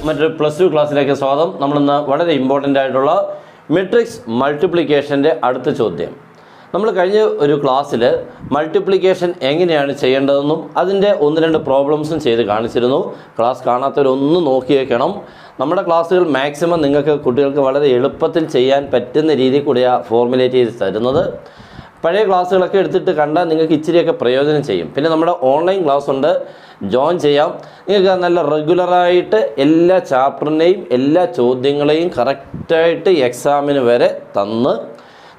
മറ്റൊരു +2 ക്ലാസ്സിലേക്ക് സ്വാഗതം. നമ്മളിന്ന് വളരെ ഇമ്പോർട്ടൻ്റ് ആയിട്ടുള്ള മെട്രിക്സ് മൾട്ടിപ്ലിക്കേഷൻ്റെ അടുത്ത ചോദ്യം. നമ്മൾ കഴിഞ്ഞ ഒരു ക്ലാസ്സിൽ മൾട്ടിപ്ലിക്കേഷൻ എങ്ങനെയാണ് ചെയ്യേണ്ടതെന്നും അതിൻ്റെ 1-2 പ്രോബ്ലംസും ചെയ്ത് കാണിച്ചിരുന്നു. ക്ലാസ് കാണാത്തവരൊന്ന് നോക്കിയേക്കണം. നമ്മുടെ ക്ലാസ്സുകൾ മാക്സിമം നിങ്ങൾക്ക് കുട്ടികൾക്ക് വളരെ എളുപ്പത്തിൽ ചെയ്യാൻ പറ്റുന്ന രീതിയിൽ കൂടിയാണ് ഫോർമുലേറ്റ് ചെയ്ത് തരുന്നത്. പഴയ ക്ലാസ്സുകളൊക്കെ എടുത്തിട്ട് കണ്ടാൽ നിങ്ങൾക്ക് ഇച്ചിരിയൊക്കെ പ്രയോജനം ചെയ്യും. പിന്നെ നമ്മുടെ ഓൺലൈൻ ക്ലാസ് ഉണ്ട്, ജോയിൻ ചെയ്യാം. നിങ്ങൾക്ക് നല്ല റെഗുലറായിട്ട് എല്ലാ ചാപ്റ്ററിൻ്റെയും എല്ലാ ചോദ്യങ്ങളെയും കറക്റ്റായിട്ട് എക്സാമിന് വരെ തന്ന്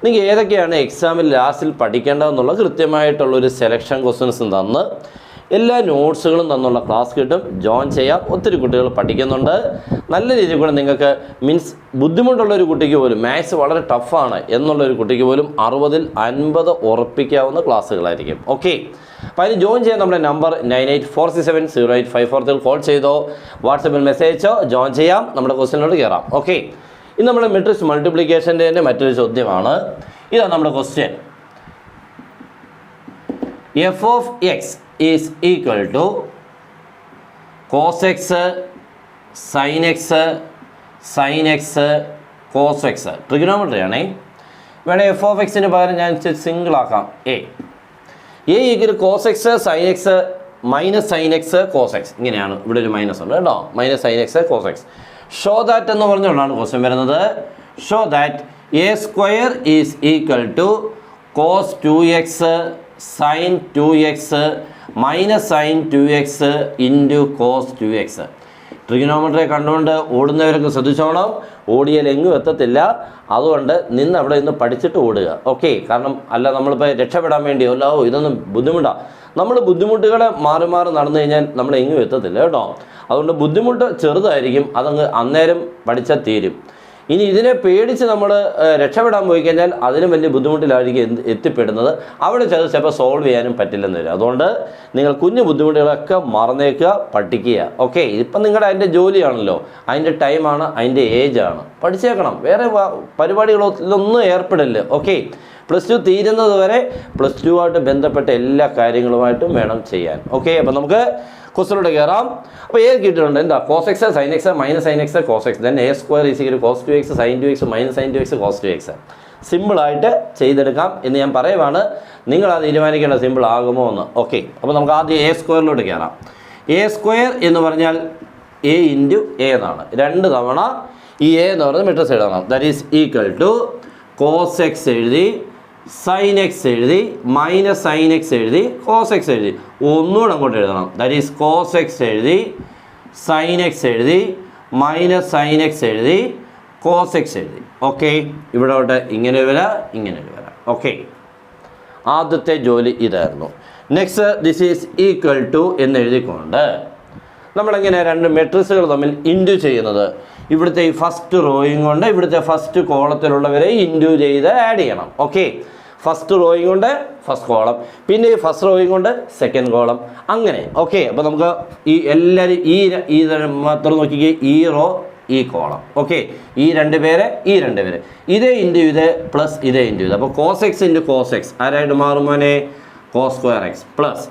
നിങ്ങൾക്ക് ഏതൊക്കെയാണ് എക്സാമിൽ ലാസ്റ്റിൽ പഠിക്കേണ്ടതെന്നുള്ള കൃത്യമായിട്ടുള്ളൊരു സെലക്ഷൻ ക്വസ്റ്റ്യൻസും തന്ന് എല്ലാ നോട്ട്സുകളും തന്നുള്ള ക്ലാസ് കിട്ടും. ജോയിൻ ചെയ്യാം. ഒത്തിരി കുട്ടികൾ പഠിക്കുന്നുണ്ട്. നല്ല രീതിയിൽ കൂടെ നിങ്ങൾക്ക് ബുദ്ധിമുട്ടുള്ളൊരു കുട്ടിക്ക് പോലും മാത്സ് വളരെ ടഫാണ് എന്നുള്ളൊരു കുട്ടിക്ക് പോലും 60-ൽ 50 ഉറപ്പിക്കാവുന്ന ക്ലാസ്സുകളായിരിക്കും. ഓക്കെ, അപ്പോൾ അതിന് ജോയിൻ ചെയ്യാൻ നമ്മുടെ നമ്പർ 9846708543 കോൾ ചെയ്തോ, വാട്സപ്പിൽ മെസ്സേജ് അയച്ചോ, ജോയിൻ ചെയ്യാം. നമ്മുടെ ക്വസ്റ്റ്യനിലോട്ട് കയറാം. ഓക്കെ, ഇത് നമ്മുടെ മെട്രിക്സ് മൾട്ടിപ്ലിക്കേഷൻ്റെ തന്നെ മറ്റൊരു ചോദ്യമാണ്. ഇതാണ് നമ്മുടെ question. f of x is equal to cos x sin x sin x cos x. Trigonometry ആണേ. വേണേൽ എഫ് ഓഫ് എക്സിന് പകരം ഞാൻ സിംഗിൾ ആക്കാം. A equal cos x sin x minus sin x cos x. ഇങ്ങനെയാണ്. ഇവിടെ ഒരു മൈനസ് ഉണ്ട് കേട്ടോ. Minus sin x cos x. Show that എന്ന് പറഞ്ഞുകൊണ്ടാണ് ക്വസ്റ്റ്യൻ വരുന്നത്. Show that a square is equal to cos 2x sin 2x minus sin 2x into cos 2x. Trigonometry കണ്ടുകൊണ്ട് ഓടുന്നവരൊക്കെ ശ്രദ്ധിച്ചോണം. ഓടിയാൽ എങ്ങും എത്തത്തില്ല. അതുകൊണ്ട് അവിടെ നിന്ന് പഠിച്ചിട്ട് ഓടുക. ഓക്കെ, കാരണം അല്ല നമ്മളിപ്പോൾ രക്ഷപ്പെടാൻ വേണ്ടിയോ അല്ലോ ഇതൊന്നും ബുദ്ധിമുട്ടാണ്. നമ്മൾ ബുദ്ധിമുട്ടുകളെ മാറി മാറി നടന്നു കഴിഞ്ഞാൽ നമ്മൾ എങ്ങും എത്തത്തില്ല കേട്ടോ. അതുകൊണ്ട് ബുദ്ധിമുട്ട് ചെറുതായിരിക്കും, അതങ്ങ് അന്നേരം പഠിച്ചാൽ തീരും. ഇനി ഇതിനെ പേടിച്ച് നമ്മൾ രക്ഷപ്പെടാൻ പോയി കഴിഞ്ഞാൽ അതിനും വലിയ ബുദ്ധിമുട്ടിലായിരിക്കും എത്തിപ്പെടുന്നത്. അവിടെ ചിലപ്പോൾ സോൾവ് ചെയ്യാനും പറ്റില്ലെന്ന് വരും. അതുകൊണ്ട് നിങ്ങൾ കുഞ്ഞു ബുദ്ധിമുട്ടുകളൊക്കെ മറന്നേക്കുക, പഠിക്കുക. ഓക്കെ, ഇപ്പം നിങ്ങളുടെ അതിൻ്റെ ജോലിയാണല്ലോ, അതിൻ്റെ ടൈമാണ്, അതിൻ്റെ ഏജാണ്. പഠിച്ചേക്കണം. വേറെ പരിപാടികളൊന്നും ഏർപ്പെടില്ല. ഓക്കെ, +2 തീരുന്നത് വരെ +2 ആയിട്ട് ബന്ധപ്പെട്ട എല്ലാ കാര്യങ്ങളുമായിട്ടും വേണം ചെയ്യാൻ. ഓക്കെ, അപ്പം നമുക്ക് ക്വസ്റ്റ്യനിലൂടെ കയറാം. അപ്പോൾ ഏത് കിട്ടിയിട്ടുണ്ട്? എന്താ cos x sin x minus sin x cos x then a square is equal cos 2x sin 2x minus sin 2x cos 2x. സിമ്പിളായിട്ട് ചെയ്തെടുക്കാം എന്ന് ഞാൻ പറയുവാണ്. നിങ്ങളത് തീരുമാനിക്കേണ്ട സിമ്പിൾ ആകുമോ എന്ന്. ഓക്കെ, അപ്പോൾ നമുക്ക് ആദ്യം a സ്ക്വയറിലോട്ട് കയറാം. a സ്ക്വയർ എന്ന് പറഞ്ഞാൽ a ഇൻറ്റു a എന്നാണ്. 2 തവണ ഈ a എന്ന് പറയുന്നത് മെട്രിക്സ് എഴുതണം. That is equal to cos x എഴുതി, sin x എഴുതി, മൈനസ് sin x എഴുതി, cos x എഴുതി. ഒന്നുകൂടെ അങ്ങോട്ട് എഴുതണം. ദാറ്റ് ഈസ് cos x എഴുതി, sin x എഴുതി, മൈനസ് sin x എഴുതി, cos x എഴുതി. ഓക്കെ, ഇവിടോട്ട് ഇങ്ങനെ വരാം, ഇങ്ങനെ വരാം. ഓക്കെ, ആദ്യത്തെ ജോലി ഇതായിരുന്നു. Next this is equal to എന്ന് എഴുതിക്കൊണ്ട് നമ്മളെങ്ങനെ 2 മെട്രിക്സുകൾ തമ്മിൽ ഇൻറ്റു ചെയ്യുന്നത്? ഇവിടുത്തെ ഈ ഫസ്റ്റ് റോയും കൊണ്ട് ഇവിടുത്തെ ഫസ്റ്റ് കോളത്തിലുള്ളവരെ ഇൻറ്റു ചെയ്ത് ആഡ് ചെയ്യണം. ഓക്കെ, ഫസ്റ്റ് റോയും കൊണ്ട് ഫസ്റ്റ് കോളം, പിന്നെ ഈ ഫസ്റ്റ് റോയും കൊണ്ട് സെക്കൻഡ് കോളം, അങ്ങനെ. ഓക്കെ, അപ്പോൾ നമുക്ക് ഈ എല്ലാവരും ഈ മാത്രം നോക്കിക്കേ, ഈ റോ ഈ കോളം. ഓക്കെ, ഈ 2 പേര് ഈ 2 പേര് ഇതേ ഇൻറ്റു ഇത് പ്ലസ് ഇതേ ഇൻറ്റു ഇത്. അപ്പോൾ cos x into cos x ആരായിട്ട് മാറും മോനെ? cos square x plus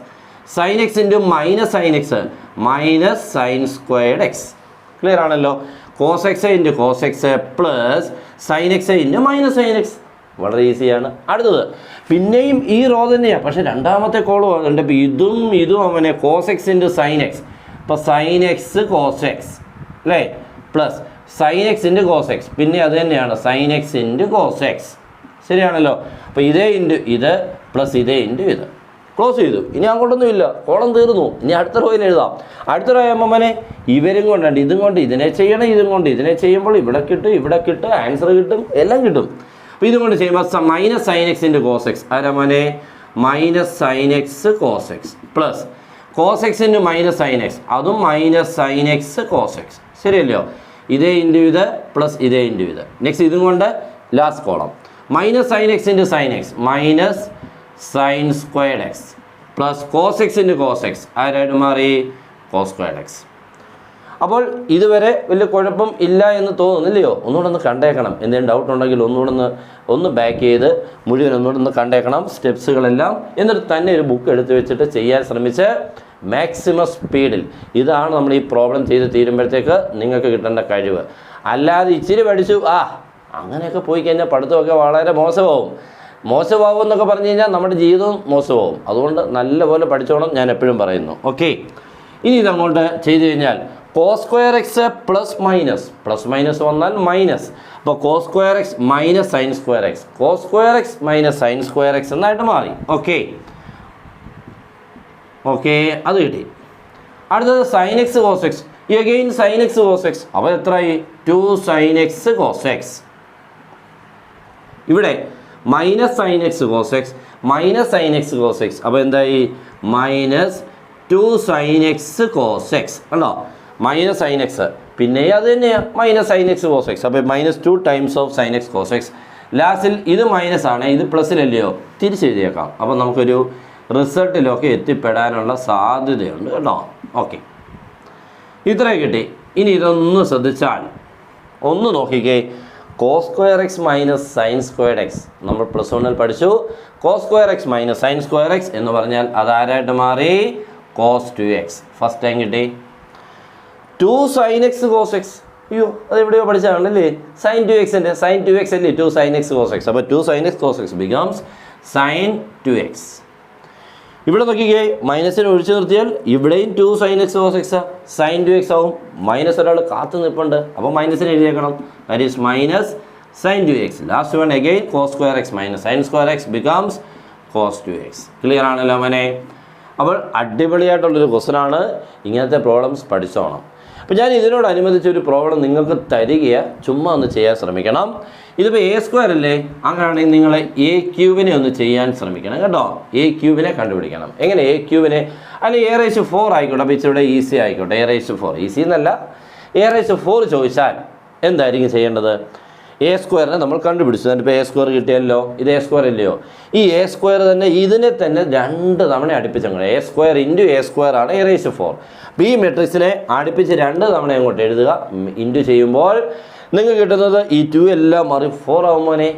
sin x into minus sin x minus sin squared x. Clear ആണല്ലോ? cos x into cos x plus sin x into minus sin x. വളരെ ഈസിയാണ്. അടുത്തത് പിന്നെയും ഈ raw തന്നെയാണ്, പക്ഷേ രണ്ടാമത്തെ കോളം ഉണ്ട്. അപ്പോൾ ഇതും അവനെ cos x into sin x. അപ്പോൾ sin x cos x അല്ലേ, plus sin x into cos x, പിന്നെ അത് തന്നെയാണ് sin x into cos x. ശരിയാണല്ലോ? അപ്പോൾ ഇതേ ഇൻറ്റു ഇത് പ്ലസ് ഇതേ ഇൻറ്റു ഇത്. ക്ലോസ് ചെയ്തു. ഇനി അങ്ങോട്ടൊന്നും ഇല്ല, കോളം തീർന്നു. ഇനി അടുത്ത റോയിൽ എഴുതാം. അടുത്ത റോ ആകുമ്പോൾ ഇവരും കൊണ്ടുണ്ട്, ഇതും കൊണ്ട് ഇതിനെ ചെയ്യണം, ഇതും കൊണ്ട് ഇതിനെ ചെയ്യുമ്പോൾ ഇവിടെ കിട്ടും, ആൻസർ കിട്ടും, എല്ലാം കിട്ടും. അപ്പോൾ ഇതും കൊണ്ട് ചെയ്യുമ്പോൾ minus sin x into cos x ആരാ മോനെ? Minus sin x cos x plus cos x into minus sin x, അതും minus sin x cos x. ശരിയല്ലോ? ഇതേ ഇൻറ്റു ഇത് പ്ലസ് ഇതേ ഇൻറ്റു ഇത്. നെക്സ്റ്റ് ഇതും കൊണ്ട് last column minus sin x into sin x minus sin squared x plus cos x into cos x ആരായിട്ട് മാറി? cos squared x. അപ്പോൾ ഇതുവരെ വലിയ കുഴപ്പം ഇല്ല എന്ന് തോന്നുന്നില്ലയോ? ഒന്നുകൂടെ ഒന്ന് കണ്ടേക്കണം. എന്തെങ്കിലും ഡൗട്ട് ഉണ്ടെങ്കിൽ ഒന്ന് ബാക്ക് ചെയ്ത് മുഴുവൻ ഒന്നുകൂടെ ഒന്ന് കണ്ടേക്കണം സ്റ്റെപ്സുകളെല്ലാം. എന്നിട്ട് തന്നെ ഒരു ബുക്ക് എടുത്ത് വെച്ചിട്ട് ചെയ്യാൻ ശ്രമിച്ച് മാക്സിമം സ്പീഡിൽ. ഇതാണ് നമ്മൾ ഈ പ്രോബ്ലം ചെയ്ത് തീരുമ്പോഴത്തേക്ക് നിങ്ങൾക്ക് കിട്ടേണ്ട കഴിവ്. അല്ലാതെ ഇച്ചിരി പഠിച്ചു അങ്ങനെയൊക്കെ പോയി കഴിഞ്ഞാൽ പഠിത്തമൊക്കെ വളരെ മോശമാവും എന്നൊക്കെ പറഞ്ഞു കഴിഞ്ഞാൽ നമ്മുടെ ജീവിതവും മോശമാവും. അതുകൊണ്ട് നല്ലപോലെ പഠിച്ചോണം, ഞാൻ എപ്പോഴും പറയുന്നു. ഓക്കെ, ഇനി ഇതങ്ങോട്ട് ചെയ്ത് കഴിഞ്ഞാൽ cos square x plus minus വന്നാൽ മൈനസ്. അപ്പോൾ cos square x minus sine square x, cos square x minus sine square x എന്നായിട്ട് മാറി. ഓക്കെ അത് കിട്ടി. അടുത്തത് sine x cos x, again sine x cos x. അപ്പോൾ എത്രയായി? 2 sin x cos x. ഇവിടെ minus sine x cos x അപ്പോൾ എന്തായി? -2 sin x cos x. കണ്ടോ? മൈനസ് സൈൻ എക്സ്, പിന്നെ അത് തന്നെയാണ് minus sine x cos x. അപ്പോൾ -2 times of sin x cos x. ലാസ്റ്റിൽ ഇത് മൈനസ് ആണ്, ഇത് പ്ലസ്സിലല്ലയോ, തിരിച്ചെഴുതിയേക്കാം. അപ്പോൾ നമുക്കൊരു റിസൾട്ടിലൊക്കെ എത്തിപ്പെടാനുള്ള സാധ്യതയുണ്ട് കേട്ടോ. ഓക്കെ, ഇത്രയും കിട്ടി. ഇനി ഇതൊന്ന് ശ്രദ്ധിച്ചാൽ ഒന്ന് നോക്കിക്കേ. cos square x minus sign squared X നമ്മൾ +1 പഠിച്ചു. cos square x minus sine square X എന്ന് പറഞ്ഞാൽ അതാരായിട്ട് മാറി? cos 2x. ഫസ്റ്റ് ടൈം കിട്ടി. 2 sin x cos x. അയ്യോ, അതെവിടെയോ പഠിച്ചാണല്ലേ? sin 2x അല്ലേ? അല്ലേ 2 sin x cos x. അപ്പോൾ 2 sin x cos x becomes sin 2x. ഇവിടെ നോക്കിക്കേ, മൈനസിന് ഒഴിച്ചു നിർത്തിയാൽ ഇവിടെയും 2 sin x cos x sin 2x ആവും. മൈനസ് ഒരാൾ കാത്തു നിൽപ്പുണ്ട്, അപ്പോൾ മൈനസിന് എഴുതിയേക്കണം. That is minus sin 2x. Last one again cos square x minus sine square x becomes cos 2x. Clear ആണല്ലോ മോനെ? അപ്പോൾ അടിപൊളിയായിട്ടുള്ളൊരു ക്വസ്റ്റനാണ്. ഇങ്ങനത്തെ പ്രോബ്ലംസ് പഠിച്ചോണം. അപ്പോൾ ഞാൻ ഇതിനോടനുബന്ധിച്ചൊരു പ്രോബ്ലം നിങ്ങൾക്ക് തരികയാണ്, ചുമ്മാ ഒന്ന് ചെയ്യാൻ ശ്രമിക്കണം. ഇതിപ്പോൾ A² അല്ലേ? അങ്ങനെയാണെങ്കിൽ നിങ്ങൾ A³ ഒന്ന് ചെയ്യാൻ ശ്രമിക്കണം കേട്ടോ. A³ കണ്ടുപിടിക്കണം. എങ്ങനെ A³ അല്ലെങ്കിൽ A⁴ ആയിക്കോട്ടെ. അപ്പോൾ ഇച്ചിരി ഈസി ആയിക്കോട്ടെ. A⁴ ഈസി എന്നല്ല, A⁴ ചോദിച്ചാൽ എന്തായിരിക്കും ചെയ്യേണ്ടത്? A² നമ്മൾ കണ്ടുപിടിച്ചു. ഇപ്പോൾ A² കിട്ടിയല്ലോ, ഇത് A² അല്ലയോ? ഈ A² തന്നെ ഇതിനെ തന്നെ 2 തവണ അടുപ്പിച്ചങ്ങോട്ട് A² × A² ആണ് A⁴. അപ്പോൾ ഈ മെട്രിക്സിനെ അടുപ്പിച്ച് 2 തവണ അങ്ങോട്ട് എഴുതുക. ഇൻറ്റു ചെയ്യുമ്പോൾ നിങ്ങൾക്ക് കിട്ടുന്നത് ഈ 2 എല്ലാം മാറി 4 ആവും മോനെ.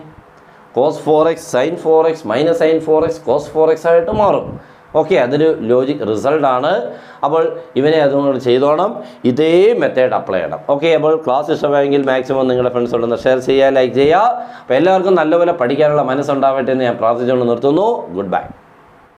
cos 4x sin 4x minus sign 4x cos 4x ആയിട്ട് മാറും. ഓക്കെ, അതൊരു ലോജിക് റിസൾട്ടാണ്. അപ്പോൾ ഇവനെ അതുകൊണ്ട് ചെയ്തോണം. ഇതേ മെത്തേഡ് അപ്ലൈ ചെയ്യണം. ഓക്കെ, അപ്പോൾ ക്ലാസ് ഇഷ്ടമായെങ്കിൽ മാക്സിമം നിങ്ങളുടെ ഫ്രണ്ട്സോടൊന്ന് ഷെയർ ചെയ്യുക, ലൈക്ക് ചെയ്യുക. അപ്പോൾ എല്ലാവർക്കും നല്ലപോലെ പഠിക്കാനുള്ള മനസ്സുണ്ടാവട്ടെ എന്ന് ഞാൻ പ്രാർത്ഥിച്ചുകൊണ്ട് നിർത്തുന്നു. Good bye.